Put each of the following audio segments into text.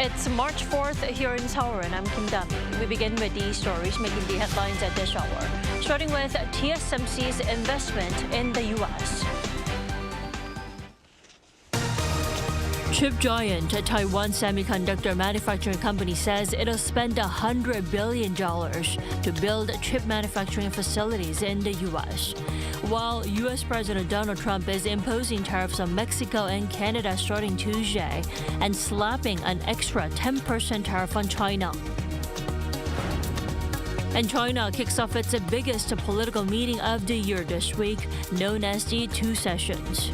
It's March 4th here in Seoul, and I'm condemns. We begin with these stories making the headlines at this hour, starting with TSMC's investment in the U.S. Chip giant Taiwan semiconductor manufacturing company says it'll spend $100 billion to build chip manufacturing facilities in the U.S. While U.S. President Donald Trump is imposing tariffs on Mexico and Canada starting Tuesday and slapping an extra 10% tariff on China. And China kicks off its biggest political meeting of the year this week, known as the Two Sessions.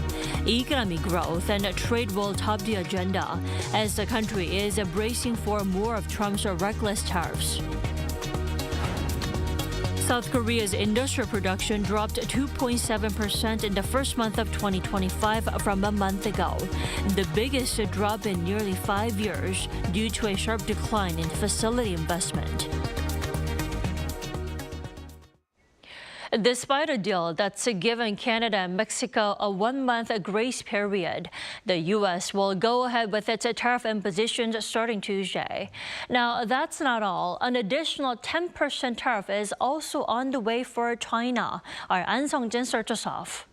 Economic growth and trade will top the agenda as the country is bracing for more of Trump's reckless tariffs. South Korea's industrial production dropped 2.7% in the first month of 2025 from a month ago, the biggest drop in nearly 5 years due to a sharp decline in facility investment. Despite a deal that's given Canada and Mexico a 1-month grace period, the U.S. will go ahead with its tariff impositions starting Tuesday. Now, that's not all. An additional 10% tariff is also on the way for China. Our An Sung-jin starts us off.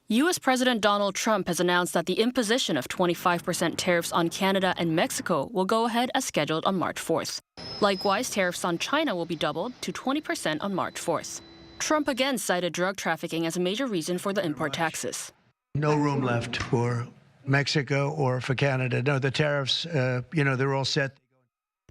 U.S. President Donald Trump has announced that the imposition of 25% tariffs on Canada and Mexico will go ahead as scheduled on March 4th. Likewise, tariffs on China will be doubled to 20% on March 4th. Trump again cited drug trafficking as a major reason for the import taxes. No room left for Mexico or for Canada. No, the tariffs, they're all set.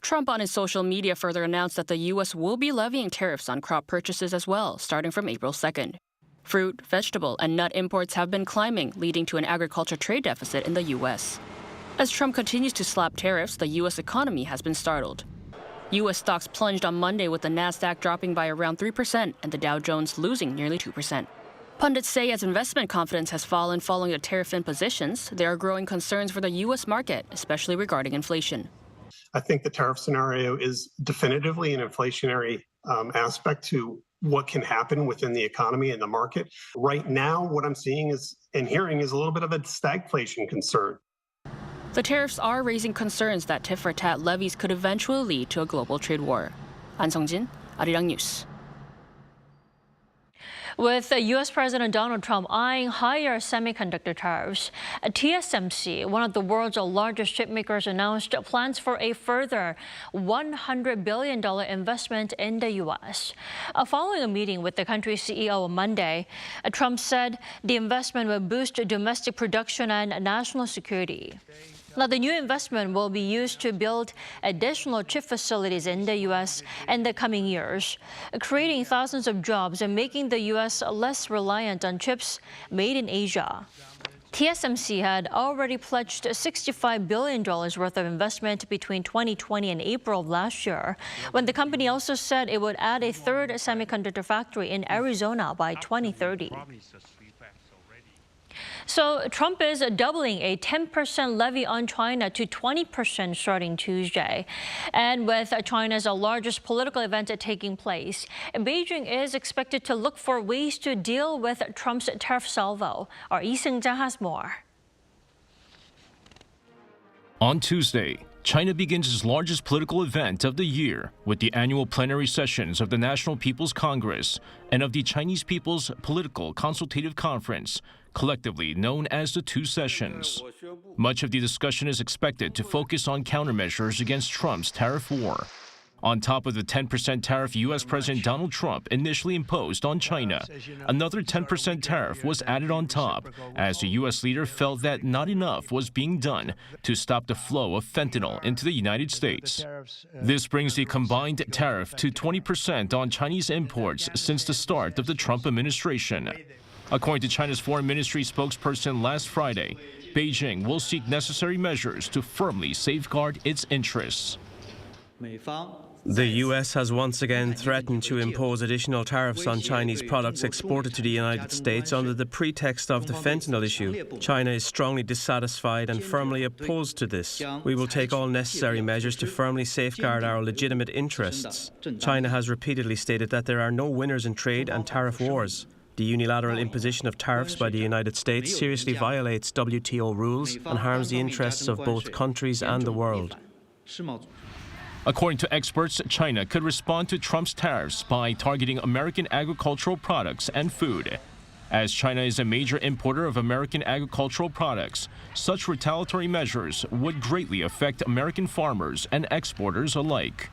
Trump on his social media further announced that the U.S. will be levying tariffs on crop purchases as well, starting from April 2nd. Fruit, vegetable, and nut imports have been climbing, leading to an agriculture trade deficit in the U.S. As Trump continues to slap tariffs, the U.S. economy has been startled. U.S. stocks plunged on Monday with the Nasdaq dropping by around 3% and the Dow Jones losing nearly 2%. Pundits say as investment confidence has fallen following the tariff impositions, there are growing concerns for the U.S. market, especially regarding inflation. I think the tariff scenario is definitively an inflationary aspect to what can happen within the economy and the market. Right now, what I'm seeing and hearing is a little bit of a stagflation concern. The tariffs are raising concerns that tit-for-tat levies could eventually lead to a global trade war. An Sung-jin, Arirang News. With U.S. President Donald Trump eyeing higher semiconductor tariffs, TSMC, one of the world's largest chip makers, announced plans for a further $100 billion investment in the U.S. Following a meeting with the country's CEO on Monday, Trump said the investment will boost domestic production and national security. Now, the new investment will be used to build additional chip facilities in the U.S. in the coming years, creating thousands of jobs and making the U.S. less reliant on chips made in Asia. TSMC had already pledged $65 billion worth of investment between 2020 and April of last year, when the company also said it would add a third semiconductor factory in Arizona by 2030. So Trump is doubling a 10% levy on China to 20% starting Tuesday. And with China's largest political event taking place, Beijing is expected to look for ways to deal with Trump's tariff salvo. Our Lee Seung-ja has more. On Tuesday, China begins its largest political event of the year with the annual plenary sessions of the National People's Congress and of the Chinese People's Political Consultative Conference, collectively known as the Two Sessions. Much of the discussion is expected to focus on countermeasures against Trump's tariff war. On top of the 10% tariff U.S. President Donald Trump initially imposed on China, another 10% tariff was added on top as the U.S. leader felt that not enough was being done to stop the flow of fentanyl into the United States. This brings the combined tariff to 20% on Chinese imports since the start of the Trump administration. According to China's Foreign Ministry spokesperson last Friday, Beijing will seek necessary measures to firmly safeguard its interests. The U.S. has once again threatened to impose additional tariffs on Chinese products exported to the United States under the pretext of the fentanyl issue. China is strongly dissatisfied and firmly opposed to this. We will take all necessary measures to firmly safeguard our legitimate interests. China has repeatedly stated that there are no winners in trade and tariff wars. The unilateral imposition of tariffs by the United States seriously violates WTO rules and harms the interests of both countries and the world. According to experts, China could respond to Trump's tariffs by targeting American agricultural products and food. As China is a major importer of American agricultural products, such retaliatory measures would greatly affect American farmers and exporters alike.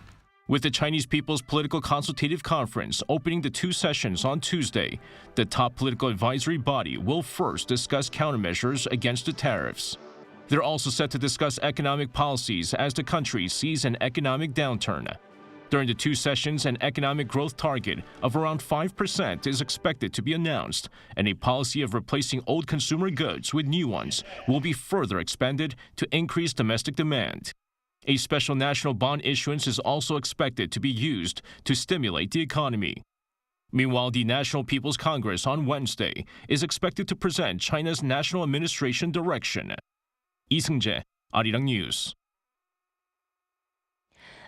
With the Chinese People's Political Consultative Conference opening the 2 sessions on Tuesday, the top political advisory body will first discuss countermeasures against the tariffs. They're also set to discuss economic policies as the country sees an economic downturn. During the 2 sessions, an economic growth target of around 5% is expected to be announced, and a policy of replacing old consumer goods with new ones will be further expanded to increase domestic demand. A special national bond issuance is also expected to be used to stimulate the economy. Meanwhile, the National People's Congress on Wednesday is expected to present China's national administration direction. Lee Seung-jae, Arirang News.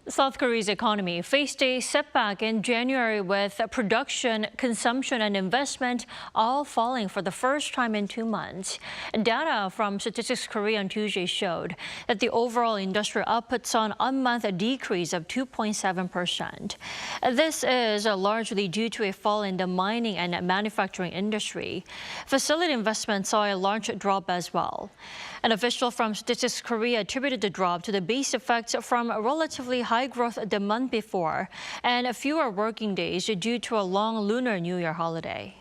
South Korea's economy faced a setback in January with production, consumption, and investment all falling for the first time in 2 months. Data from Statistics Korea on Tuesday showed that the overall industrial output saw an on-month decrease of 2.7%. This is largely due to a fall in the mining and manufacturing industry. Facility investment saw a large drop as well. An official from Statistics Korea attributed the drop to the base effects from relatively high growth the month before and fewer working days due to a long Lunar New Year holiday.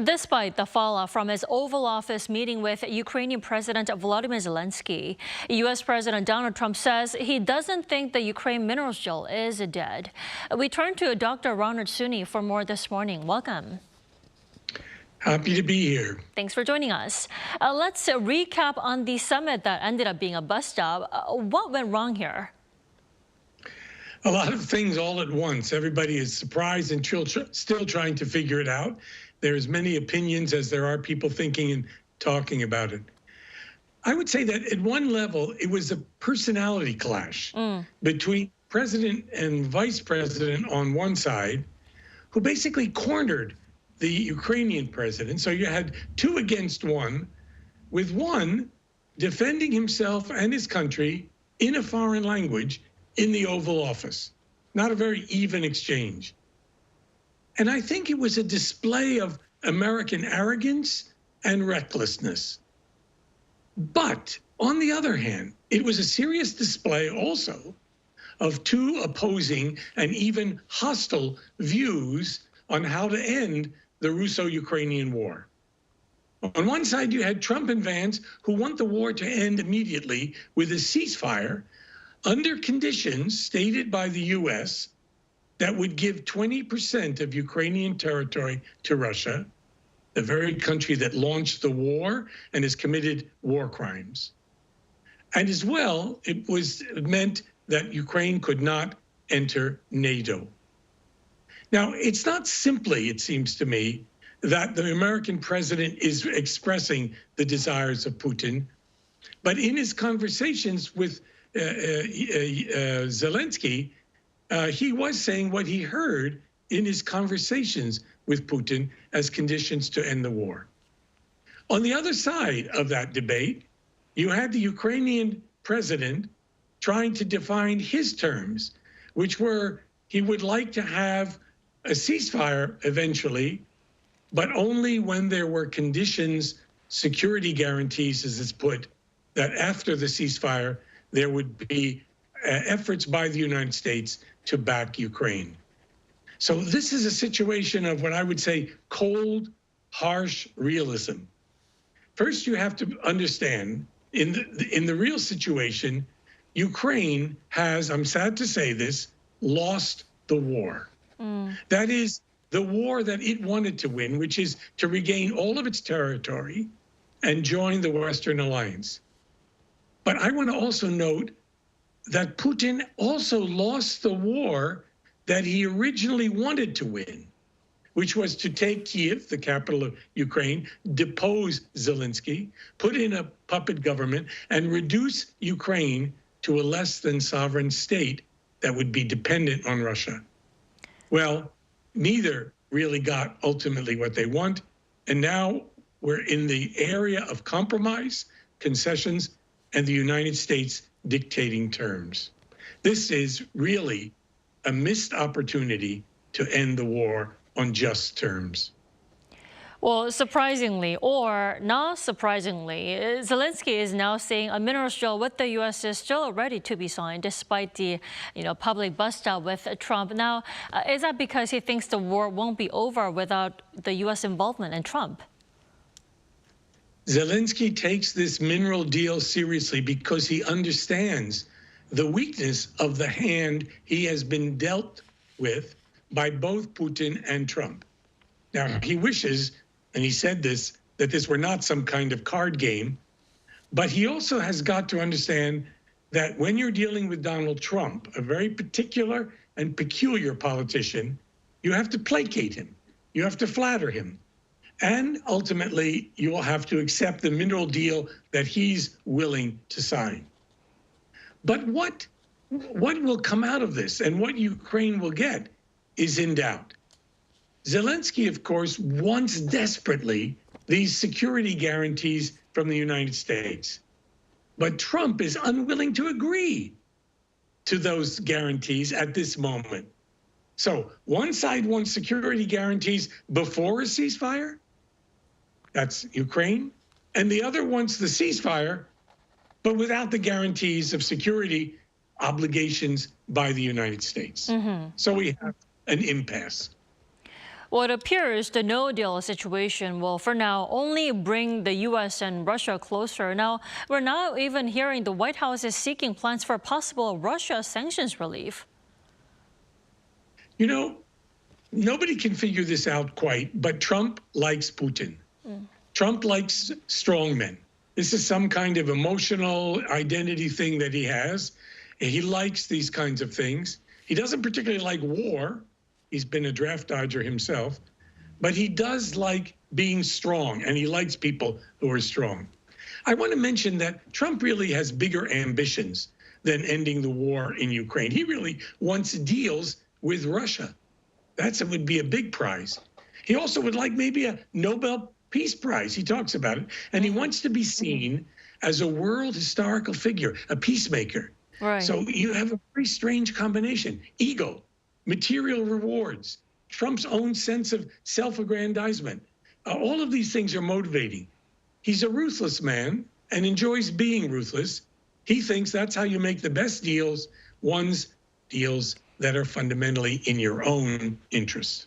Despite the fallout from his Oval Office meeting with Ukrainian President Volodymyr Zelensky, U.S. President Donald Trump says he doesn't think the Ukraine minerals deal is dead. We turn to Dr. Ronald Suni for more this morning. Welcome. Happy to be here. Thanks for joining us. Let's recap on the summit that ended up being a bust-up. What went wrong here? A lot of things all at once. Everybody is surprised and still trying to figure it out. There are as many opinions as there are people thinking and talking about it. I would say that at one level, it was a personality clash between president and vice president on one side, who basically cornered the Ukrainian president. So you had 2 against 1, with one defending himself and his country in a foreign language in the Oval Office. Not a very even exchange. And I think it was a display of American arrogance and recklessness. But on the other hand, it was a serious display also of 2 opposing and even hostile views on how to end the Russo-Ukrainian war. On one side, you had Trump and Vance, who want the war to end immediately with a ceasefire under conditions stated by the U.S. that would give 20% of Ukrainian territory to Russia, the very country that launched the war and has committed war crimes. And as well, it meant that Ukraine could not enter NATO. Now, it's not simply, it seems to me, that the American president is expressing the desires of Putin, but in his conversations with Zelensky, he was saying what he heard in his conversations with Putin as conditions to end the war. On the other side of that debate, you had the Ukrainian president trying to define his terms, which were he would like to have a ceasefire eventually, but only when there were conditions, security guarantees, as it's put, that after the ceasefire, there would be efforts by the United States to back Ukraine. So this is a situation of what I would say cold, harsh realism. First, you have to understand, in the real situation, Ukraine has, I'm sad to say this, lost the war. That is the war that it wanted to win, which is to regain all of its territory and join the Western Alliance. But I want to also note that Putin also lost the war that he originally wanted to win, which was to take Kiev, the capital of Ukraine, depose Zelensky, put in a puppet government, and reduce Ukraine to a less than sovereign state that would be dependent on Russia. Well, neither really got ultimately what they want, and now we're in the area of compromise, concessions, and the United States dictating terms. This is really a missed opportunity to end the war on just terms. Well, surprisingly or not surprisingly, Zelensky is now saying a minerals deal with the U.S. is still ready to be signed, despite the public bust out with Trump. Now, is that because he thinks the war won't be over without the U.S. involvement in Trump? Zelensky takes this mineral deal seriously because he understands the weakness of the hand he has been dealt with by both Putin and Trump. Now, he wishes, and he said this, that this were not some kind of card game, but he also has got to understand that when you're dealing with Donald Trump, a very particular and peculiar politician, you have to placate him. You have to flatter him. And ultimately, you will have to accept the mineral deal that he's willing to sign. But what will come out of this and what Ukraine will get is in doubt. Zelensky, of course, wants desperately these security guarantees from the United States. But Trump is unwilling to agree to those guarantees at this moment. So one side wants security guarantees before a ceasefire. That's Ukraine. And the other wants the ceasefire, but without the guarantees of security obligations by the United States. So we have an impasse. Well, it appears the no-deal situation will, for now, only bring the U.S. and Russia closer. Now, we're now even hearing the White House is seeking plans for possible Russia sanctions relief. You know, nobody can figure this out quite, but Trump likes Putin. Trump likes strongmen. This is some kind of emotional identity thing that he has. He likes these kinds of things. He doesn't particularly like war. He's been a draft dodger himself. But he does like being strong, and he likes people who are strong. I want to mention that Trump really has bigger ambitions than ending the war in Ukraine. He really wants deals with Russia. That would be a big prize. He also would like maybe a Nobel Peace Prize. He talks about it. And he wants to be seen as a world historical figure, a peacemaker. Right. So you have a very strange combination. Ego, material rewards, Trump's own sense of self-aggrandizement. All of these things are motivating. He's a ruthless man and enjoys being ruthless. He thinks that's how you make the best deals, deals that are fundamentally in your own interest.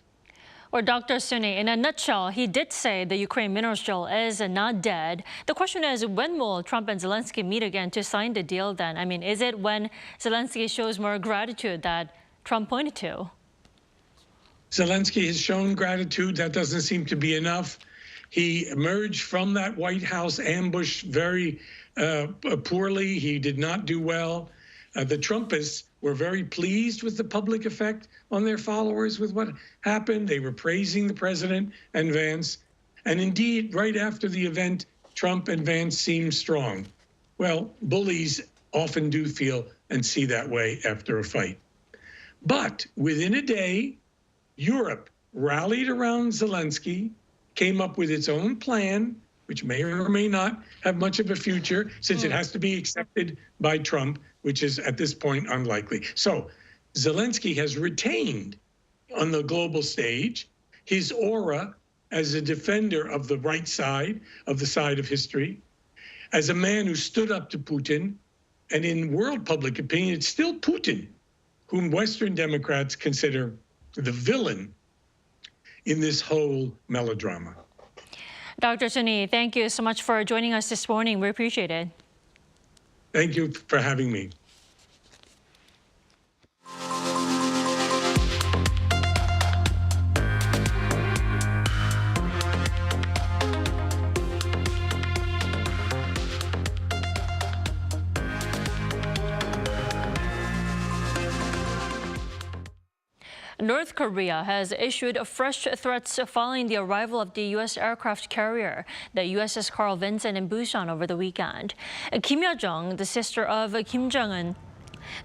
Or Dr. Suni, in a nutshell, he did say the Ukraine minerals deal is not dead. The question is, when will Trump and Zelensky meet again to sign the deal then? I mean, is it when Zelensky shows more gratitude that Trump pointed to? Zelensky has shown gratitude. That doesn't seem to be enough. He emerged from that White House ambush very poorly. He did not do well. The Trumpists were very pleased with the public effect on their followers with what happened. They were praising the president and Vance. And indeed, right after the event, Trump and Vance seemed strong. Well, bullies often do feel and see that way after a fight. But within a day, Europe rallied around Zelensky, came up with its own plan, which may or may not have much of a future since it has to be accepted by Trump, which is at this point unlikely. So Zelensky has retained on the global stage his aura as a defender of the right side, of the side of history, as a man who stood up to Putin. And in world public opinion, it's still Putin whom Western Democrats consider the villain in this whole melodrama. Dr. Suni, thank you so much for joining us this morning. We appreciate it. Thank you for having me. North Korea has issued fresh threats following the arrival of the U.S. aircraft carrier, the USS Carl Vinson in Busan over the weekend. Kim Yo-jong, the sister of Kim Jong-un,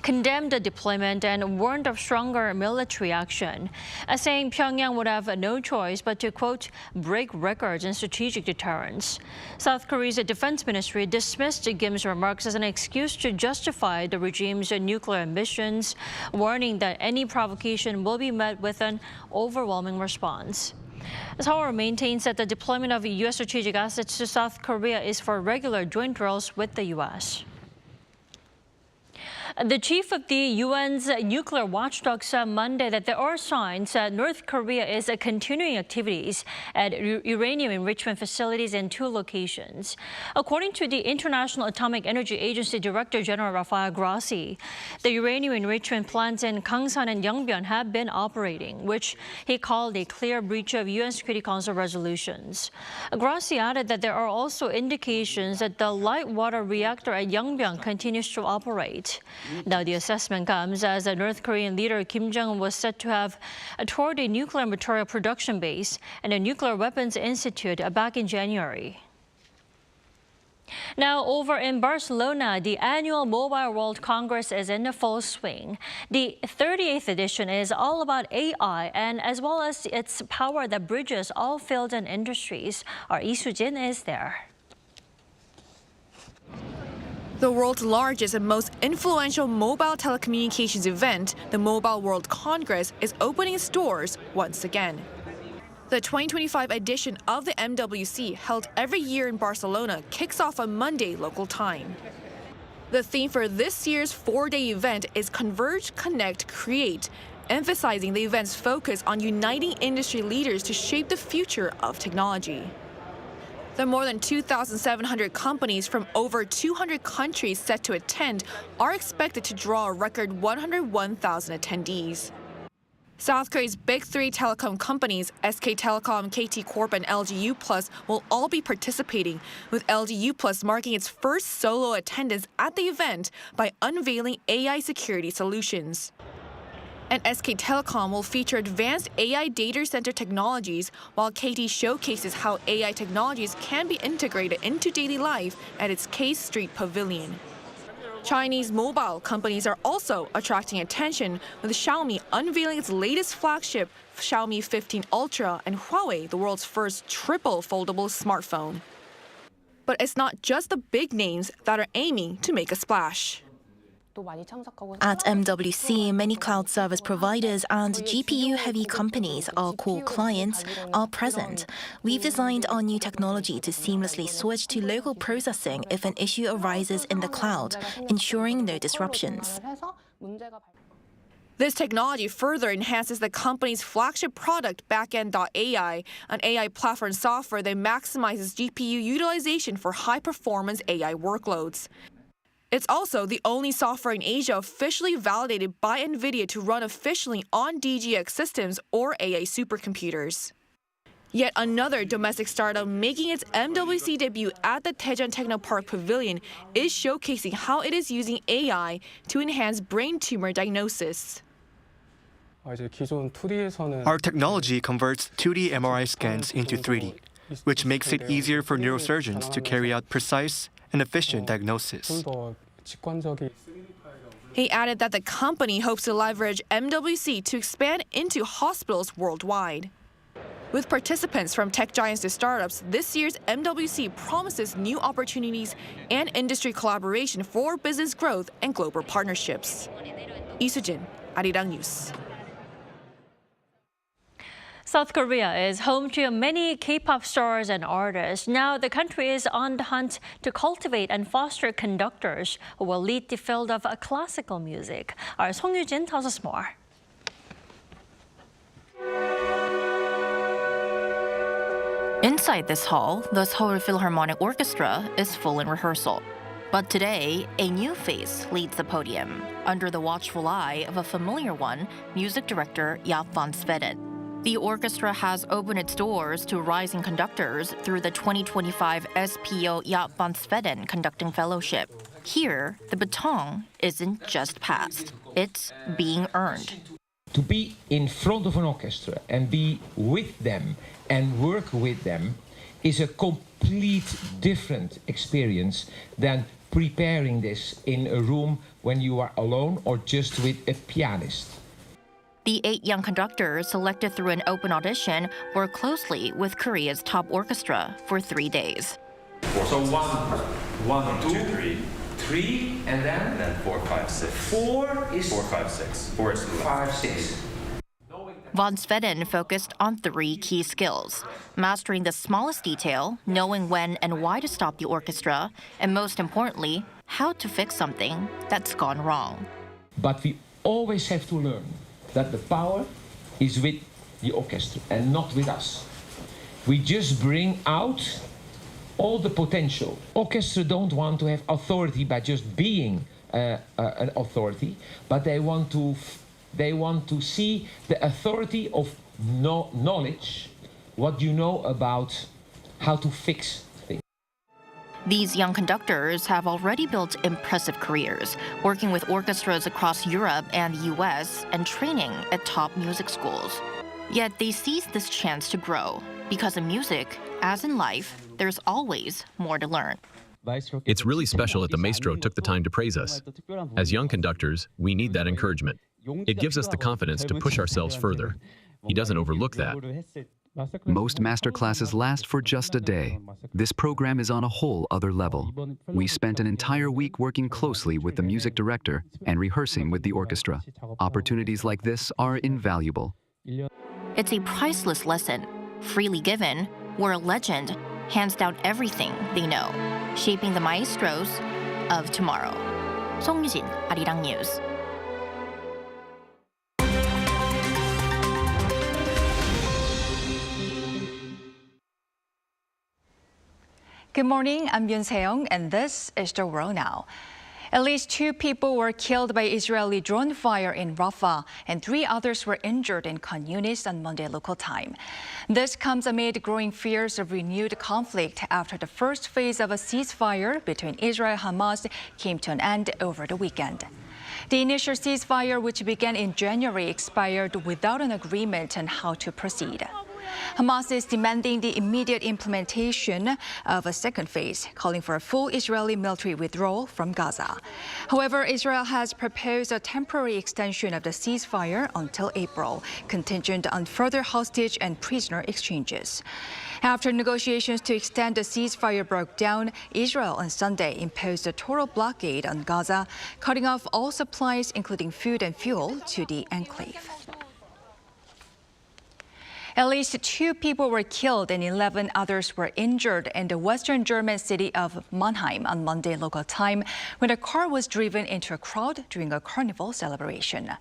condemned the deployment and warned of stronger military action, saying Pyongyang would have no choice but to, quote, break records in strategic deterrence. South Korea's defense ministry dismissed Kim's remarks as an excuse to justify the regime's nuclear ambitions, warning that any provocation will be met with an overwhelming response. Seoul maintains that the deployment of U.S. strategic assets to South Korea is for regular joint drills with the U.S. The chief of the UN's nuclear watchdog said Monday that there are signs that North Korea is continuing activities at uranium enrichment facilities in 2 locations. According to the International Atomic Energy Agency Director General Rafael Grossi, the uranium enrichment plants in Kangson and Yonbyong have been operating, which he called a clear breach of UN Security Council resolutions. Grossi added that there are also indications that the light water reactor at Yonbyong continues to operate. Now, the assessment comes as the North Korean leader Kim Jong-un was said to have toured a nuclear material production base and a nuclear weapons institute back in January. Now, over in Barcelona, the annual Mobile World Congress is in full swing. The 38th edition is all about AI and as well as its power that bridges all fields and industries. Our Lee Soo-jin is there. The world's largest and most influential mobile telecommunications event, the Mobile World Congress, is opening its doors once again. The 2025 edition of the MWC, held every year in Barcelona, kicks off on Monday local time. The theme for this year's 4-day event is Converge, Connect, Create, emphasizing the event's focus on uniting industry leaders to shape the future of technology. The more than 2,700 companies from over 200 countries set to attend are expected to draw a record 101,000 attendees. South Korea's big 3 telecom companies, SK Telecom, KT Corp, and LG U+, will all be participating, with LG U+ marking its first solo attendance at the event by unveiling AI security solutions. And SK Telecom will feature advanced AI data center technologies, while KT showcases how AI technologies can be integrated into daily life at its K Street Pavilion. Chinese mobile companies are also attracting attention, with Xiaomi unveiling its latest flagship, Xiaomi 15 Ultra, and Huawei, the world's first triple foldable smartphone. But it's not just the big names that are aiming to make a splash. At MWC, many cloud service providers and GPU-heavy companies, our core clients, are present. We've designed our new technology to seamlessly switch to local processing if an issue arises in the cloud, ensuring no disruptions. This technology further enhances the company's flagship product, Backend.ai, an AI platform software that maximizes GPU utilization for high-performance AI workloads. It's also the only software in Asia officially validated by NVIDIA to run efficiently on DGX systems or AI supercomputers. Yet another domestic startup making its MWC debut at the Daejeon Technopark Pavilion is showcasing how it is using AI to enhance brain tumor diagnosis. Our technology converts 2D MRI scans into 3D, which makes it easier for neurosurgeons to carry out precise and efficient diagnosis. He added that the company hopes to leverage MWC to expand into hospitals worldwide. With participants from tech giants to startups, this year's MWC promises new opportunities and industry collaboration for business growth and global partnerships. Lee Soo-jin, Arirang News. South Korea is home to many K-pop stars and artists. Now, the country is on the hunt to cultivate and foster conductors who will lead the field of classical music. Our Song Yu-jin tells us more. Inside this hall, the Seoul Philharmonic Orchestra is full in rehearsal. But today, a new face leads the podium, under the watchful eye of a familiar one, music director Jaap van Zweden. The orchestra has opened its doors to rising conductors through the 2025 SPO Jaap van Zweden Conducting Fellowship. Here, the baton isn't just passed, it's being earned. To be in front of an orchestra and be with them and work with them is a complete different experience than preparing this in a room when you are alone or just with a pianist. The 8 young conductors selected through an open audition work closely with Korea's top orchestra for 3 days. So one, two, three, and then 4, 5, 6. 4 is 4, 5, 6. 4 is 5, 6. Von Sveden focused on 3 key skills: mastering the smallest detail, knowing when and why to stop the orchestra, and most importantly, how to fix something that's gone wrong. But we always have to learn that the power is with the orchestra and not with us. We just bring out all the potential. Orchestra don't want to have authority by just being an authority, but they want to see the authority of knowledge, what you know about how to fix things. These young conductors have already built impressive careers, working with orchestras across Europe and the US and training at top music schools. Yet they seized this chance to grow, because in music, as in life, there's always more to learn. It's really special that the maestro took the time to praise us. As young conductors, we need that encouragement. It gives us the confidence to push ourselves further. He doesn't overlook that. Most master classes last for just a day. This program is on a whole other level. We spent an entire week working closely with the music director and rehearsing with the orchestra. Opportunities like this are invaluable. It's a priceless lesson, freely given, where a legend hands down everything they know, shaping the maestros of tomorrow. 송유진, Arirang News. Good morning, I'm Yoon Se-young, and this is the World Now. At least 2 people were killed by Israeli drone fire in Rafah, and 3 others were injured in Khan Yunis on Monday local time. This comes amid growing fears of renewed conflict after the first phase of a ceasefire between Israel and Hamas came to an end over the weekend. The initial ceasefire, which began in January, expired without an agreement on how to proceed. Hamas is demanding the immediate implementation of a second phase, calling for a full Israeli military withdrawal from Gaza. However, Israel has proposed a temporary extension of the ceasefire until April, contingent on further hostage and prisoner exchanges. After negotiations to extend the ceasefire broke down, Israel on Sunday imposed a total blockade on Gaza, cutting off all supplies, including food and fuel, to the enclave. At least 2 people were killed and 11 others were injured in the western German city of Mannheim on Monday local time when a car was driven into a crowd during a carnival celebration.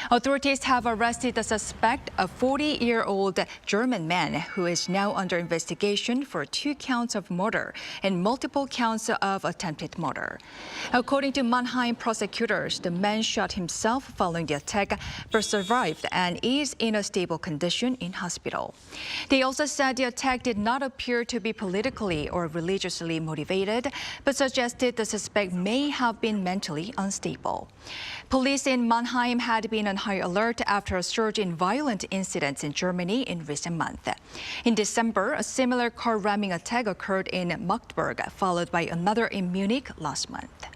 Authorities have arrested the suspect, a 40-year-old German man who is now under investigation for 2 counts of murder and multiple counts of attempted murder. According to Mannheim prosecutors, the man shot himself following the attack but survived and is in a stable condition in hospital. They also said the attack did not appear to be politically or religiously motivated, but suggested the suspect may have been mentally unstable. Police in Mannheim had been on high alert after a surge in violent incidents in Germany in recent months. In December, a similar car ramming attack occurred in Magdeburg, followed by another in Munich last month.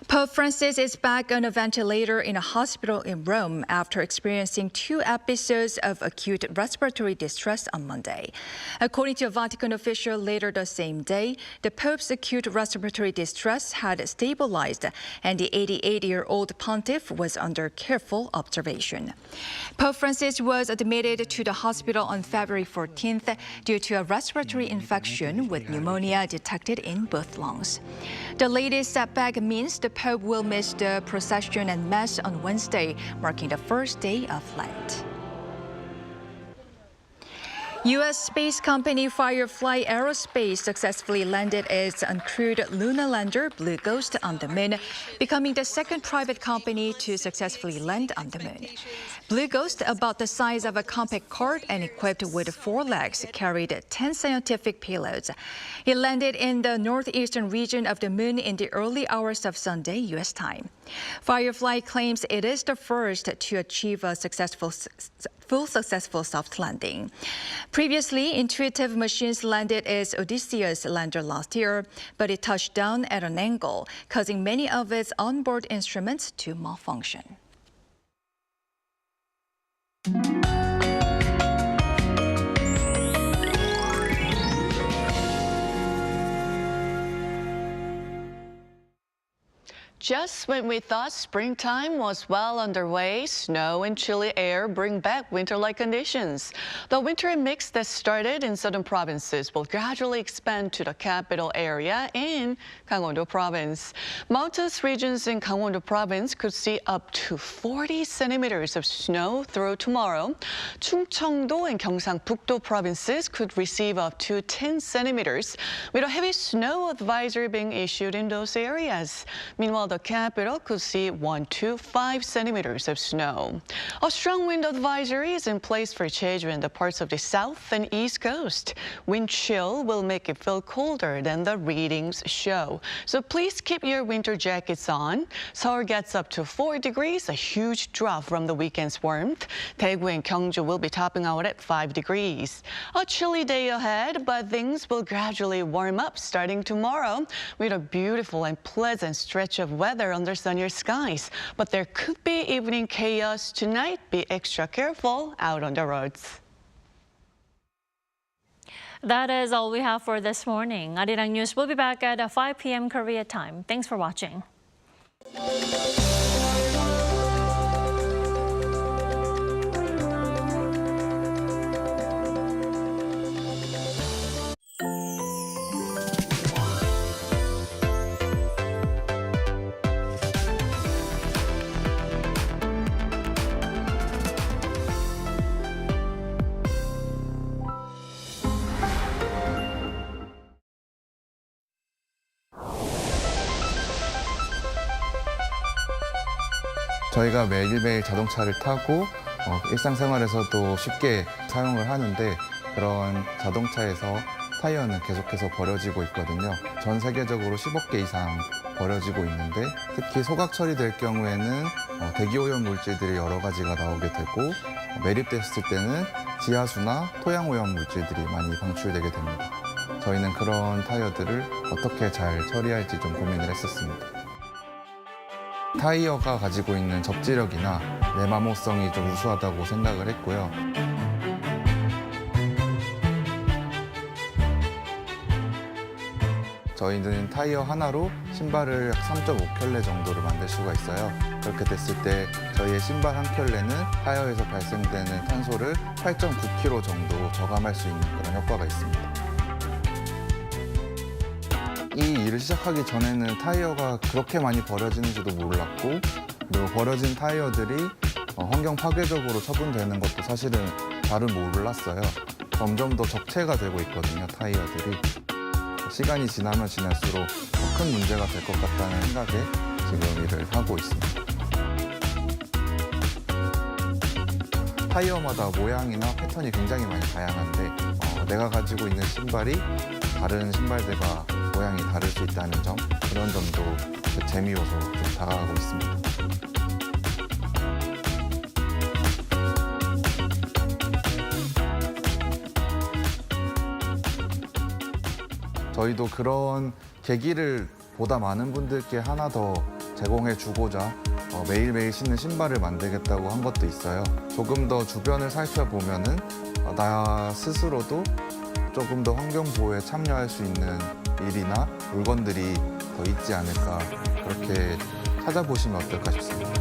Pope Francis is back on a ventilator in a hospital in Rome after experiencing 2 episodes of acute respiratory distress on Monday. According to a Vatican official later the same day, the Pope's acute respiratory distress had stabilized and the 88-year-old pontiff was under careful observation. Pope Francis was admitted to the hospital on February 14th due to a respiratory infection with pneumonia detected in both lungs. The latest setback means the Pope will miss the procession and Mass on Wednesday, marking the first day of Lent. U.S. space company Firefly Aerospace successfully landed its uncrewed lunar lander Blue Ghost on the moon, becoming the second private company to successfully land on the moon. Blue Ghost, about the size of a compact cart and equipped with 4 legs, carried 10 scientific payloads. It landed in the northeastern region of the moon in the early hours of Sunday, U.S. time. Firefly claims it is the first to achieve a successful soft landing. Previously, Intuitive Machines landed its Odysseus lander last year, but it touched down at an angle, causing many of its onboard instruments to malfunction. Just when we thought springtime was well underway, snow and chilly air bring back winter-like conditions. The wintry mix that started in southern provinces will gradually expand to the capital area in Gangwon-do province. Mountainous regions in Gangwon-do province could see up to 40 centimeters of snow through tomorrow. Chungcheongdo and Gyeongsang-Pukdo provinces could receive up to 10 centimeters, with a heavy snow advisory being issued in those areas. Meanwhile, the capital could see 1 to 5 centimeters of snow. A strong wind advisory is in place for Jeju and the parts of the south and east coast. Wind chill will make it feel colder than the readings show. So please keep your winter jackets on. Seoul gets up to 4 degrees, a huge drop from the weekend's warmth. Daegu and Gyeongju will be topping out at 5 degrees. A chilly day ahead, but things will gradually warm up starting tomorrow with a beautiful and pleasant stretch of weather under sunnier skies. But there could be evening chaos tonight. Be extra careful out on the roads. That is all we have for this morning. Arirang News will be back at 5 p.m. Korea time. Thanks for watching. 저희가 매일매일 자동차를 타고 일상생활에서도 쉽게 사용을 하는데 그런 자동차에서 타이어는 계속해서 버려지고 있거든요. 전 세계적으로 10억 개 이상 버려지고 있는데 특히 소각 처리될 경우에는 대기오염 물질들이 여러 가지가 나오게 되고 매립됐을 때는 지하수나 토양오염 물질들이 많이 방출되게 됩니다. 저희는 그런 타이어들을 어떻게 잘 처리할지 좀 고민을 했었습니다. 타이어가 가지고 있는 접지력이나 내마모성이 좀 우수하다고 생각을 했고요. 저희는 타이어 하나로 신발을 3.5켤레 정도를 만들 수가 있어요. 그렇게 됐을 때 저희의 신발 한 켤레는 타이어에서 발생되는 탄소를 8.9kg 정도 저감할 수 있는 그런 효과가 있습니다. 이 일을 시작하기 전에는 타이어가 그렇게 많이 버려지는지도 몰랐고 그리고 버려진 타이어들이 환경 파괴적으로 처분되는 것도 사실은 잘은 몰랐어요. 점점 더 적체가 되고 있거든요, 타이어들이. 시간이 지나면 지날수록 더 큰 문제가 될 것 같다는 생각에 지금 일을 하고 있습니다. 타이어마다 모양이나 패턴이 굉장히 많이 다양한데 내가 가지고 있는 신발이 다른 신발들과 모양이 다를 수 있다는 점, 그런 점도 재미 요소로 좀 다가가고 있습니다. 저희도 그런 계기를 보다 많은 분들께 하나 더 제공해 주고자 매일매일 신는 신발을 만들겠다고 한 것도 있어요. 조금 더 주변을 살펴보면은 나 스스로도 조금 더 환경 보호에 참여할 수 있는 일이나 물건들이 더 있지 않을까, 그렇게 찾아보시면 어떨까 싶습니다.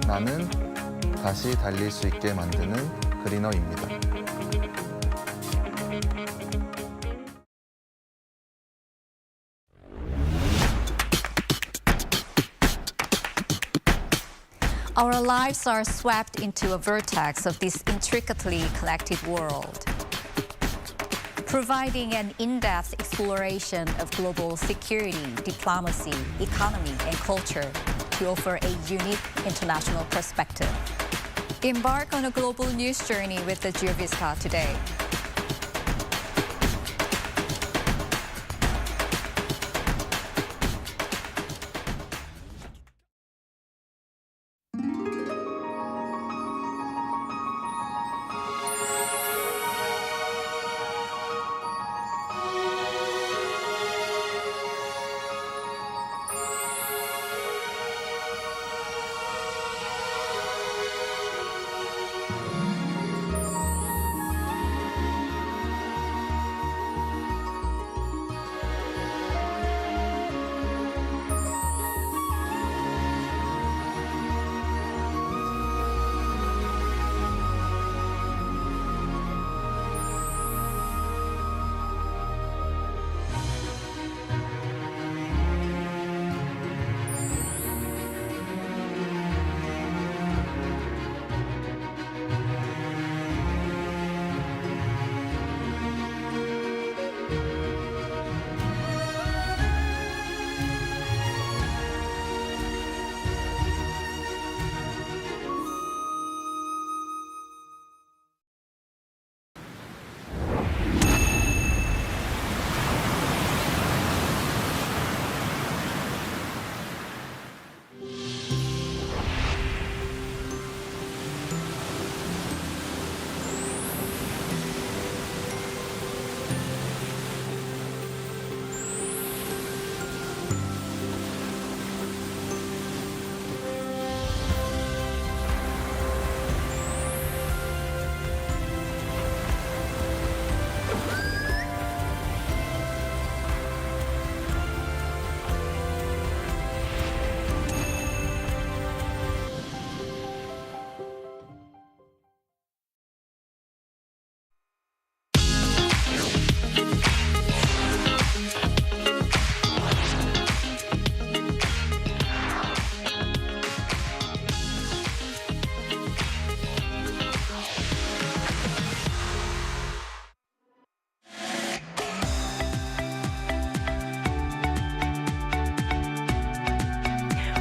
나는 다시 달릴 수 있게 만드는 그리너입니다. Our lives are swept into a vortex of this intricately connected world. Providing an in-depth exploration of global security, diplomacy, economy, and culture, to offer a unique international perspective. Embark on a global news journey with the Geovista today.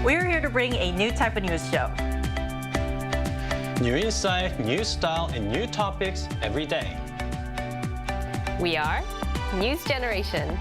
We're here to bring a new type of news show. New insight, new style, and new topics every day. We are News Generation.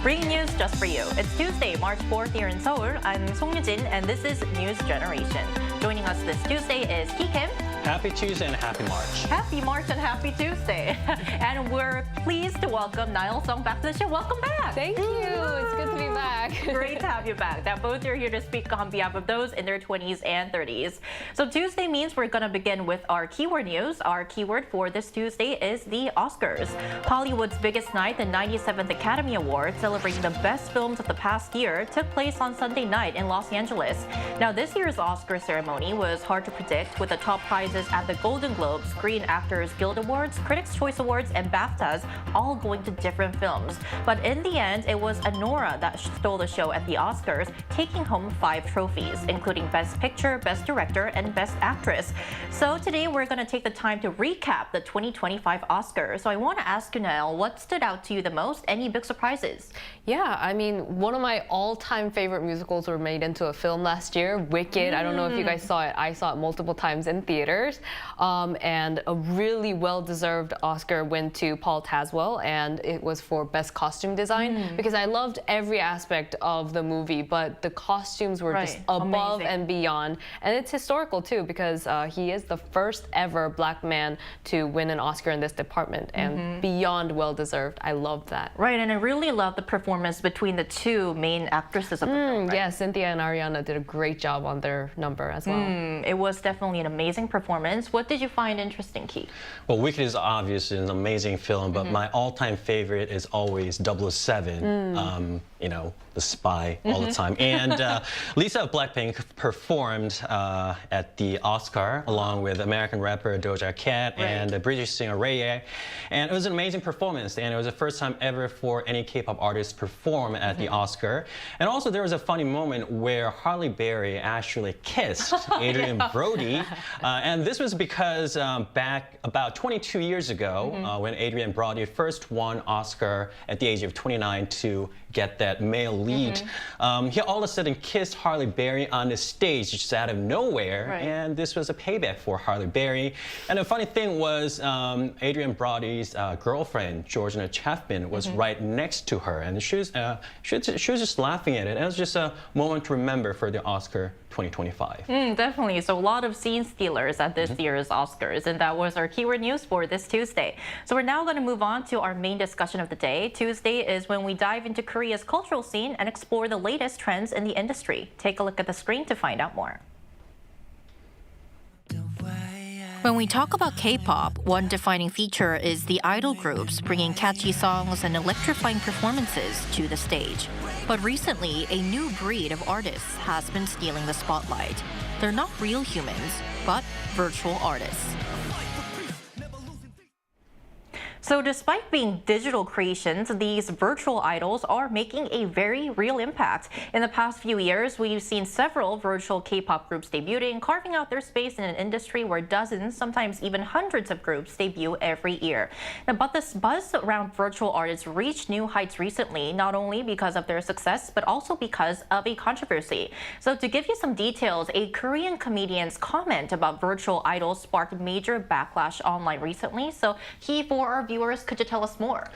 Bringing news just for you. It's Tuesday, March 4th here in Seoul. I'm Song Yujin, and this is News Generation. Joining us this Tuesday is Ki Kim. Happy Tuesday and happy March. Happy March and happy Tuesday. And we're pleased to welcome Niall Song back to the show. Welcome back. Thank you. It's good to be back. Great to have you back. Now, both are here to speak on behalf of those in their 20s and 30s. So Tuesday means we're going to begin with our keyword news. Our keyword for this Tuesday is the Oscars. Hollywood's biggest night, the 97th Academy Awards, celebrating the best films of the past year, took place on Sunday night in Los Angeles. Now, this year's Oscar ceremony was hard to predict, with the top prizes at the Golden Globes, Screen Actors Guild Awards, Critics' Choice Awards, and BAFTAs all going to different films. But in the end, it was Anora that stole the show at the Oscars, taking home 5 trophies, including Best Picture, Best Director, and Best Actress. So today we're going to take the time to recap the 2025 Oscars. So I want to ask you, Niall, what stood out to you the most? Any big surprises? Yeah, I mean, one of my all-time favorite musicals were made into a film last year, Wicked. I don't know if you guys saw it. I saw it multiple times in theaters. And a really well-deserved Oscar win to Paul Tazwell, and it was for Best Costume Design, because I loved every aspect of the movie, but the costumes were just above and beyond. And it's historical too, because he is the first ever Black man to win an Oscar in this department, and beyond well-deserved. I loved that. Right, and I really loved the performance between the two main actresses of the film. Right? Yeah, Cynthia and Ariana did a great job on their number as well. It was definitely an amazing performance. What did you find interesting, Ki? Well, Wicked is obviously an amazing film, but my all-time favorite is always 007. You know, the spy all the time. And Lisa of Blackpink performed at the Oscar along with American rapper Doja Cat and the British singer Ray. And it was an amazing performance, and it was the first time ever for any K-pop artist to perform at the Oscar. And also there was a funny moment where Halle Berry actually kissed Adrian Brody, and this was because back about 22 years ago, when Adrien Brody first won Oscar at the age of 29 to get that male lead, he all of a sudden kissed Halle Berry on the stage just out of nowhere, and this was a payback for Halle Berry. And the funny thing was, Adrien Brody's girlfriend, Georgina Chapman, was right next to her, and she was just laughing at it. It was just a moment to remember for the Oscar 2025. Definitely. So a lot of scene stealers at this year's Oscars. And that was our keyword news for this Tuesday. So we're now going to move on to our main discussion of the day. Tuesday is when we dive into Korea's cultural scene and explore the latest trends in the industry. Take a look at the screen to find out more. When we talk about K-pop, one defining feature is the idol groups bringing catchy songs and electrifying performances to the stage. But recently, a new breed of artists has been stealing the spotlight. They're not real humans, but virtual artists. So despite being digital creations, these virtual idols are making a very real impact. In the past few years, we've seen several virtual K-pop groups debuting, carving out their space in an industry where dozens, sometimes even hundreds of groups debut every year. Now, but this buzz around virtual artists reached new heights recently, not only because of their success, but also because of a controversy. So to give you some details, a Korean comedian's comment about virtual idols sparked major backlash online recently. So for our viewers, could you tell us more?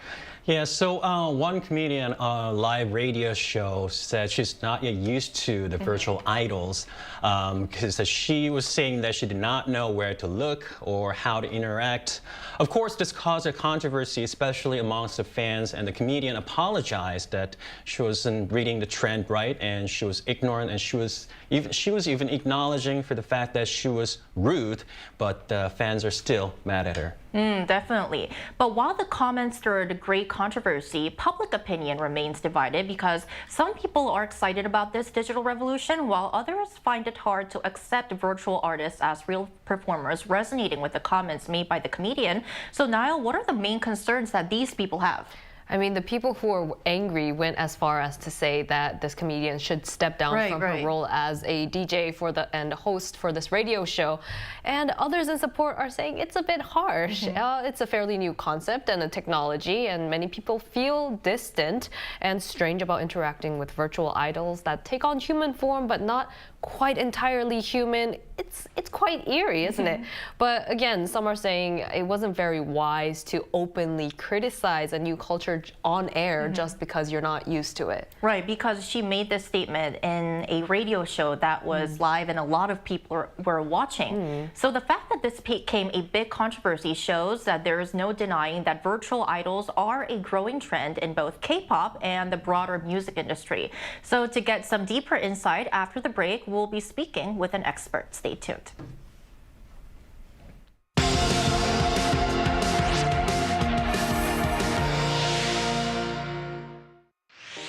Yeah, so one comedian on a live radio show said she's not yet used to the virtual idols because she was saying that she did not know where to look or how to interact. Of course, this caused a controversy, especially amongst the fans, and the comedian apologized that she wasn't reading the trend right and she was ignorant, and she was even acknowledging for the fact that she was rude, but the fans are still mad at her. Definitely. But while the comments stirred great controversy, public opinion remains divided because some people are excited about this digital revolution, while others find it hard to accept virtual artists as real performers, resonating with the comments made by the comedian. So Niall, what are the main concerns that these people have? I mean, the people who are angry went as far as to say that this comedian should step down from her role as a DJ and host for this radio show. And others in support are saying it's a bit harsh. It's a fairly new concept and a technology, and many people feel distant and strange about interacting with virtual idols that take on human form but not quite entirely human. It's quite eerie, isn't it? But again, some are saying it wasn't very wise to openly criticize a new culture on air just because you're not used to it. Right, because she made this statement in a radio show that was live and a lot of people were watching. So the fact that this became a big controversy shows that there is no denying that virtual idols are a growing trend in both K-pop and the broader music industry. So to get some deeper insight after the break, we'll be speaking with an expert. Stay tuned.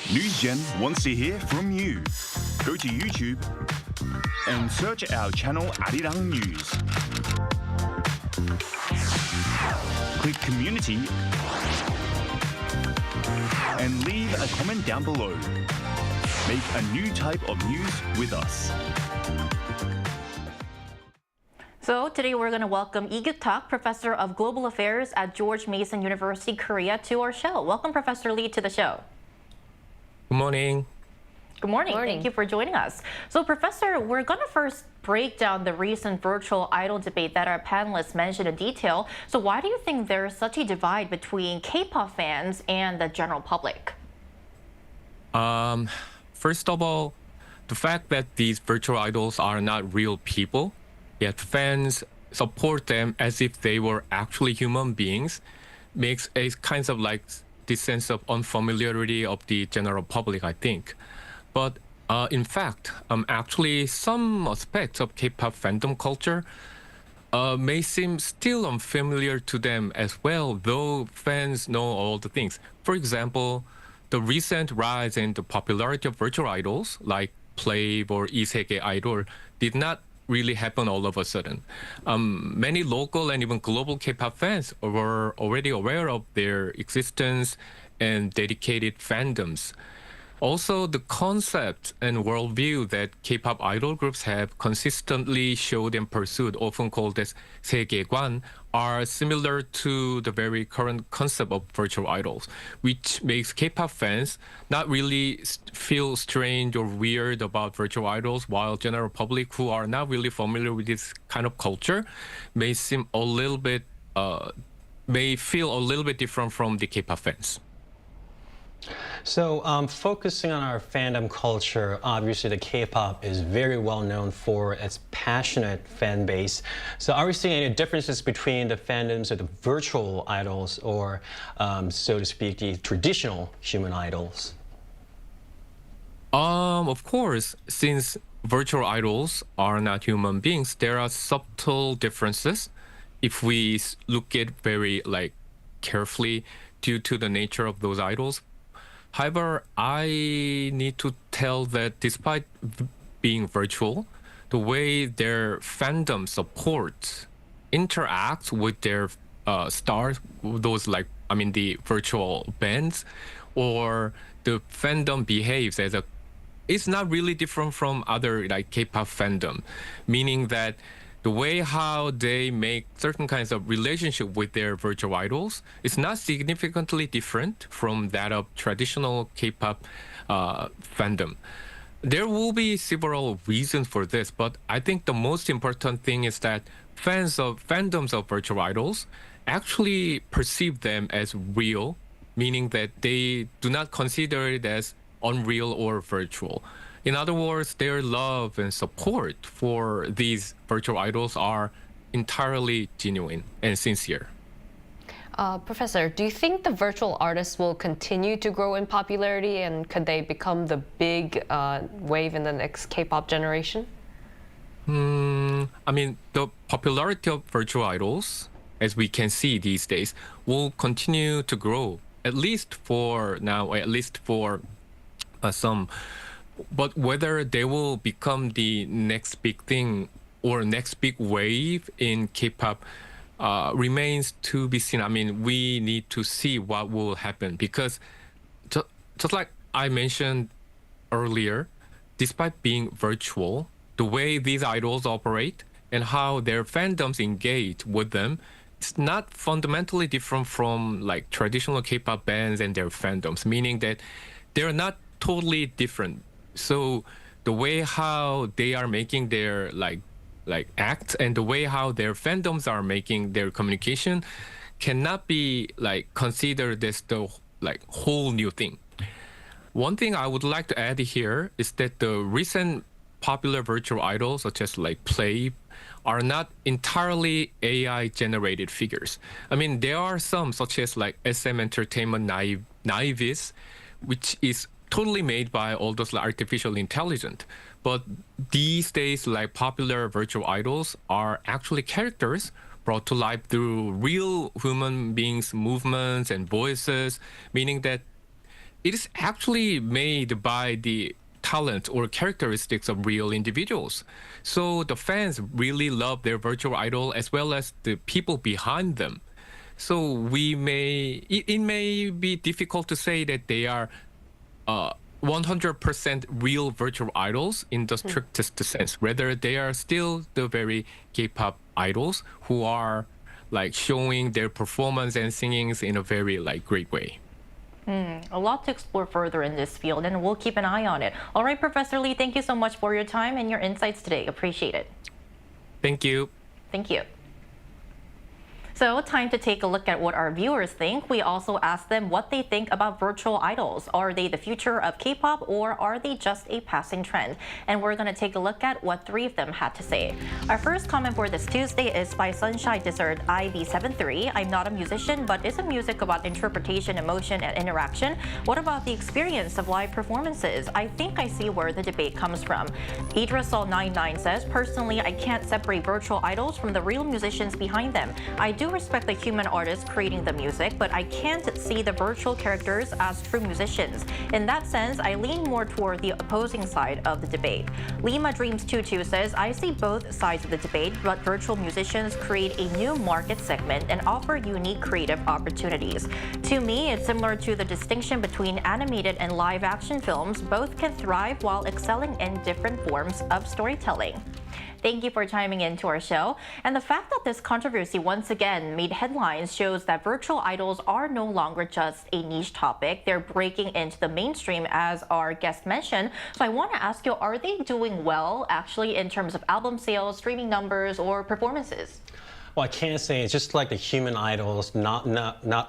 NewsGen wants to hear from you. Go to YouTube and search our channel Arirang News. Click Community and leave a comment down below. Make a new type of news with us. So today we're going to welcome Lee Gyuk-tak, Professor of Global Affairs at George Mason University, Korea, to our show. Welcome, Professor Lee, to the show. Good morning. Good morning. Thank you for joining us. So, Professor, we're going to first break down the recent virtual idol debate that our panelists mentioned in detail. So why do you think there is such a divide between K-pop fans and the general public? First of all, the fact that these virtual idols are not real people, yet fans support them as if they were actually human beings, makes a kind of like this sense of unfamiliarity of the general public, I think. But in fact, actually some aspects of K-pop fandom culture may seem still unfamiliar to them as well, though fans know all the things. For example, the recent rise in the popularity of virtual idols like Plave or Isegae Idol did not really happen all of a sudden. Many local and even global K-pop fans were already aware of their existence and dedicated fandoms. Also, the concept and worldview that K-pop idol groups have consistently showed and pursued, often called as 세계관, are similar to the very current concept of virtual idols, which makes K-pop fans not really feel strange or weird about virtual idols, while general public who are not really familiar with this kind of culture may feel a little bit different from the K-pop fans. So focusing on our fandom culture, obviously the K-pop is very well known for its passionate fan base. So are we seeing any differences between the fandoms of the virtual idols or, so to speak, the traditional human idols? Of course, since virtual idols are not human beings, there are subtle differences if we look at very carefully due to the nature of those idols. However, I need to tell that despite being virtual, the way their fandom support interacts with their stars, the virtual bands, or the fandom behaves it's not really different from other K-pop fandom, meaning that the way how they make certain kinds of relationship with their virtual idols is not significantly different from that of traditional K-pop fandom. There will be several reasons for this, but I think the most important thing is that fandoms of virtual idols actually perceive them as real, meaning that they do not consider it as unreal or virtual. In other words, their love and support for these virtual idols are entirely genuine and sincere. Professor, do you think the virtual artists will continue to grow in popularity, and could they become the big wave in the next K-pop generation? The popularity of virtual idols, as we can see these days, will continue to grow, at least for now, at least for some. But whether they will become the next big thing or next big wave in K-pop remains to be seen. We need to see what will happen, because just like I mentioned earlier, despite being virtual, the way these idols operate and how their fandoms engage with them, it's not fundamentally different from traditional K-pop bands and their fandoms, meaning that they're not totally different. So the way how they are making their acts and the way how their fandoms are making their communication cannot be considered as the whole new thing. One thing I would like to add here is that the recent popular virtual idols such as Play are not entirely AI generated figures. There are some such as SM Entertainment Naivis, which is totally made by all those artificial intelligence. But these days, popular virtual idols are actually characters brought to life through real human beings' movements and voices, meaning that it is actually made by the talent or characteristics of real individuals. So the fans really love their virtual idol as well as the people behind them. So it may be difficult to say that they are 100% real virtual idols in the strictest sense. Rather, they are still the very K-pop idols who are showing their performance and singings in a very great way. A lot to explore further in this field, and we'll keep an eye on it. All right, Professor Lee, thank you so much for your time and your insights today. Appreciate it. Thank you. Thank you. So, time to take a look at what our viewers think. We also asked them what they think about virtual idols. Are they the future of K-pop, or are they just a passing trend? And we're going to take a look at what 3 of them had to say. Our first comment for this Tuesday is by Sunshine Desert IV73. I'm not a musician, but isn't music about interpretation, emotion, and interaction? What about the experience of live performances? I think I see where the debate comes from. Idrasol99 says, personally, I can't separate virtual idols from the real musicians behind them. I do do respect the human artists creating the music, but I can't see the virtual characters as true musicians. In that sense, I lean more toward the opposing side of the debate. Lima Dreams 22 says, I see both sides of the debate, but virtual musicians create a new market segment and offer unique creative opportunities. To me, it's similar to the distinction between animated and live-action films. Both can thrive while excelling in different forms of storytelling. Thank you for chiming in to our show. And the fact that this controversy once again made headlines shows that virtual idols are no longer just a niche topic. They're breaking into the mainstream, as our guest mentioned. So I want to ask you, are they doing well actually in terms of album sales, streaming numbers, or performances? Well, I can't say it's just like the human idols. Not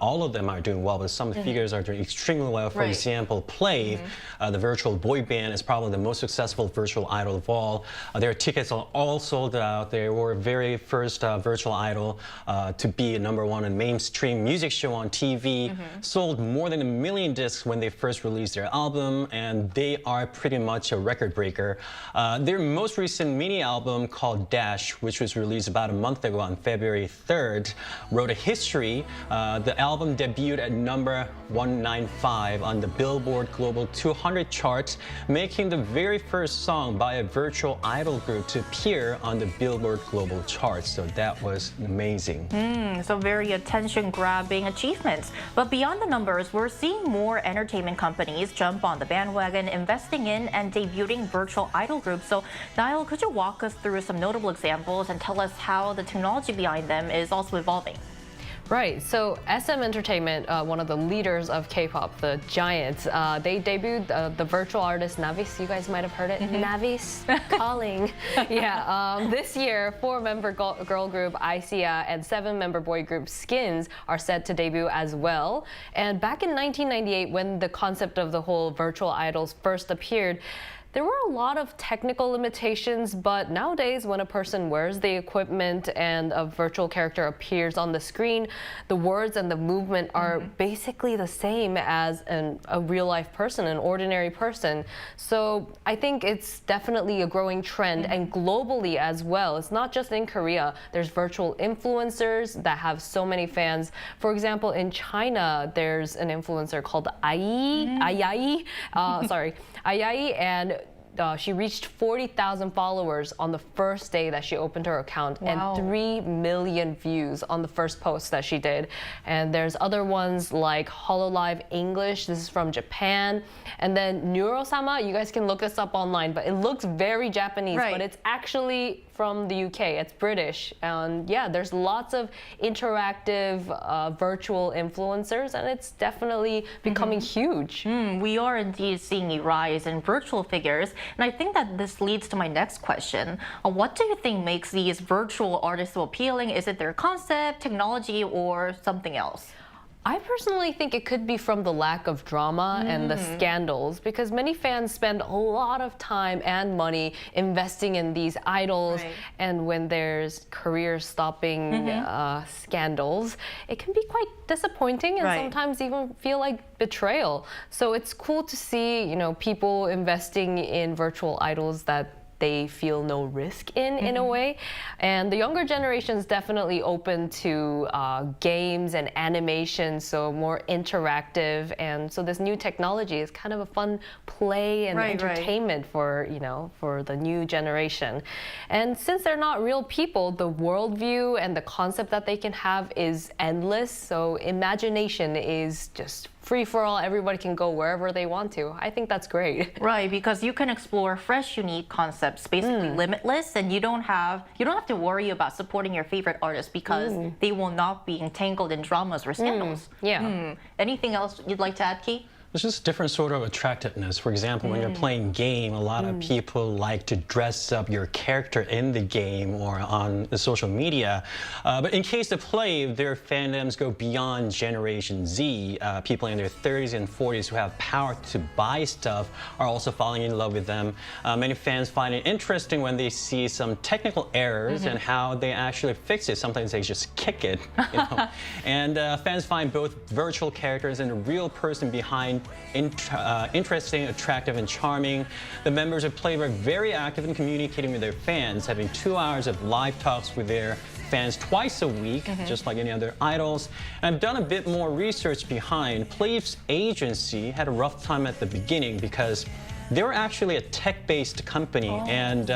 all of them are doing well, but some figures are doing extremely well. For example, Play, the virtual boy band, is probably the most successful virtual idol of all. Their tickets are all sold out. They were very first virtual idol to be #1 in mainstream music show on TV. Sold more than 1 million discs when they first released their album, and they are pretty much a record breaker. Their most recent mini album called Dash, which was released about a month ago on February 3rd, wrote a history. The album debuted at number 195 on the Billboard Global 200 charts, making the very first song by a virtual idol group to appear on the Billboard Global charts. So that was amazing. So very attention-grabbing achievements. But beyond the numbers, we're seeing more entertainment companies jump on the bandwagon, investing in and debuting virtual idol groups. So Niall, could you walk us through some notable examples and tell us how the technology behind them is also evolving? Right, so SM Entertainment, one of the leaders of K-pop, the Giants, they debuted the virtual artist Navis. You guys might have heard it. Navis calling. This year, 4-member girl group IAEA and 7-member boy group Skins are set to debut as well. And back in 1998, when the concept of the whole virtual idols first appeared, there were a lot of technical limitations, but nowadays when a person wears the equipment and a virtual character appears on the screen, the words and the movement are basically the same as a real-life person, an ordinary person. So I think it's definitely a growing trend, and globally as well. It's not just in Korea. There's virtual influencers that have so many fans. For example, in China, there's an influencer called IAEA, and she reached 40,000 followers on the first day that she opened her account, and 3 million views on the first post that she did. And there's other ones like HoloLive English. This is from Japan. And then Neurosama, you guys can look this up online, but it looks very Japanese, but it's actually from the UK. It's British. And yeah, there's lots of interactive virtual influencers, and it's definitely becoming huge. We are indeed seeing a rise in virtual figures. And I think that this leads to my next question. What do you think makes these virtual artists so appealing? Is it their concept, technology, or something else? I personally think it could be from the lack of drama and the scandals, because many fans spend a lot of time and money investing in these idols, and when there's career-stopping scandals, it can be quite disappointing and sometimes even feel like betrayal. So it's cool to see, you know, people investing in virtual idols that they feel no risk in a way. And the younger generation is definitely open to games and animation, so more interactive. And so this new technology is kind of a fun play and entertainment for, you know, for the new generation. And since they're not real people, the worldview and the concept that they can have is endless. So imagination is just free for all. Everybody can go wherever they want to. I think that's great. Right, because you can explore fresh, unique concepts, basically limitless, and you don't have to worry about supporting your favorite artists because they will not be entangled in dramas or scandals. Anything else you'd like to add, Ki? There's just different sort of attractiveness. For example, when you're playing game, a lot of people like to dress up your character in the game or on the social media. But in case of Play, their fandoms go beyond Generation Z. People in their 30s and 40s who have power to buy stuff are also falling in love with them. Many fans find it interesting when they see some technical errors and how they actually fix it. Sometimes they just kick it, you know? And fans find both virtual characters and a real person behind interesting, attractive, and charming. The members of Play were very active in communicating with their fans, having 2 hours of live talks with their fans twice a week, just like any other idols. And I've done a bit more research behind. Plaves Agency had a rough time at the beginning because they were actually a tech-based company, and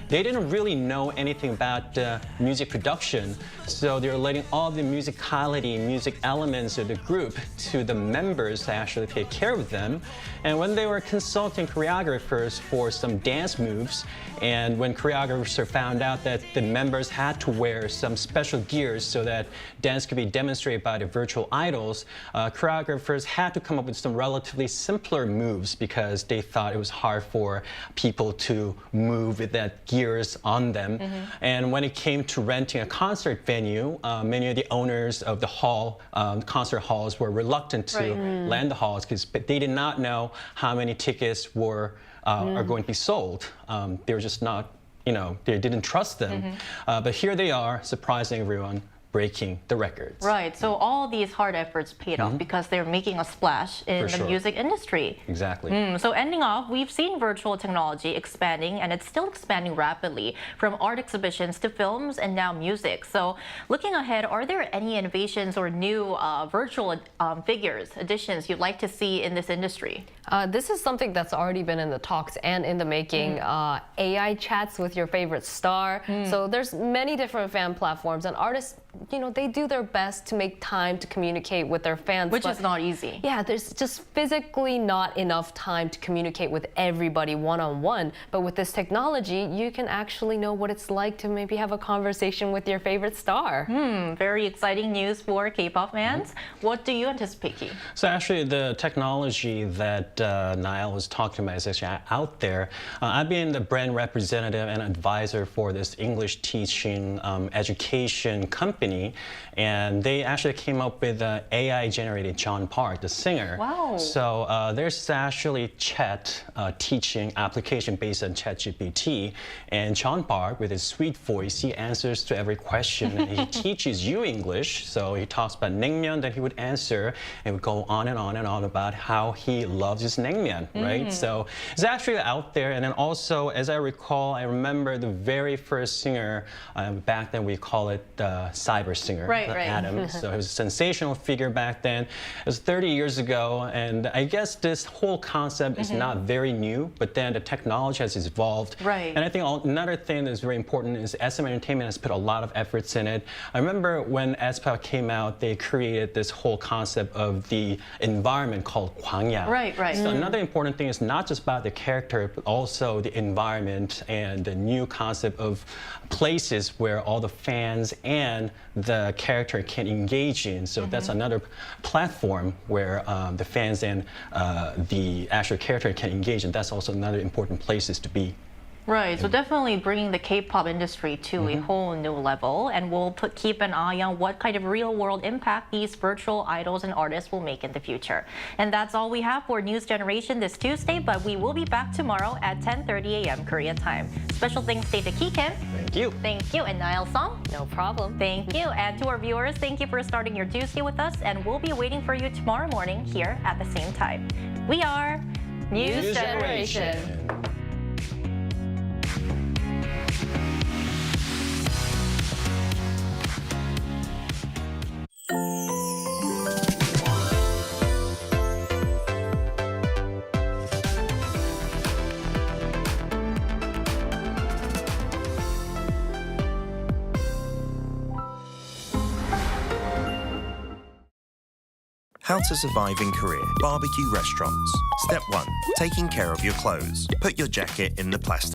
they didn't really know anything about music production. So they were letting all the musicality, music elements of the group to the members to actually take care of them. And when they were consulting choreographers for some dance moves, and when choreographers found out that the members had to wear some special gears so that dance could be demonstrated by the virtual idols, choreographers had to come up with some relatively simpler moves because they thought it was hard for people to move with that gears on them. And when it came to renting a concert venue, many of the owners of the hall, concert halls, were reluctant to lend the halls because they did not know how many tickets were are going to be sold. They were just not, they didn't trust them. But here they are, surprising everyone, breaking the records. Right, so all these hard efforts paid off because they're making a splash in the music industry. Exactly. So ending off, we've seen virtual technology expanding, and it's still expanding rapidly, from art exhibitions to films and now music. So looking ahead, are there any innovations or new virtual figures, additions you'd like to see in this industry? This is something that's already been in the talks and in the making. AI chats with your favorite star. So there's many different fan platforms, and artists, they do their best to make time to communicate with their fans. Which is not easy. Yeah, there's just physically not enough time to communicate with everybody one-on-one. But with this technology, you can actually know what it's like to maybe have a conversation with your favorite star. Very exciting news for K-pop fans. What do you anticipate, Ki? So actually, the technology that Niall was talking about is actually out there. I've been the brand representative and advisor for this English teaching education company, and they actually came up with an AI-generated John Park, the singer. Wow. So there's actually chat teaching application based on ChatGPT, and John Park, with his sweet voice, he answers to every question. And he teaches you English, so he talks about naengmyeon, then he would answer, and would go on and on and on about how he loves his naengmyeon, right? So it's actually out there. And then also, as I recall, I remember the very first singer, back then we call it cyber singer, Adam. So he was a sensational figure back then. It was 30 years ago, and I guess this whole concept is not very new, but then the technology has evolved. And I think another thing that's very important is SM Entertainment has put a lot of efforts in it. I remember when aespa came out, they created this whole concept of the environment called Gwangyang. So another important thing is not just about the character, but also the environment and the new concept of places where all the fans and the character can engage in. So that's another platform where the fans and the actual character can engage, and that's also another important places to be. Right, so definitely bringing the K-pop industry to a whole new level, and we'll keep an eye on what kind of real-world impact these virtual idols and artists will make in the future. And that's all we have for News Generation this Tuesday, but we will be back tomorrow at 10:30 a.m. Korea time. Special thanks to Ki Kim. Thank you. Thank you, and Niall Song. No problem. Thank you, and to our viewers, thank you for starting your Tuesday with us, and we'll be waiting for you tomorrow morning here at the same time. We are News Generation. How to survive in Korea. Barbecue restaurants. Step 1. Taking care of your clothes. Put your jacket in the plastic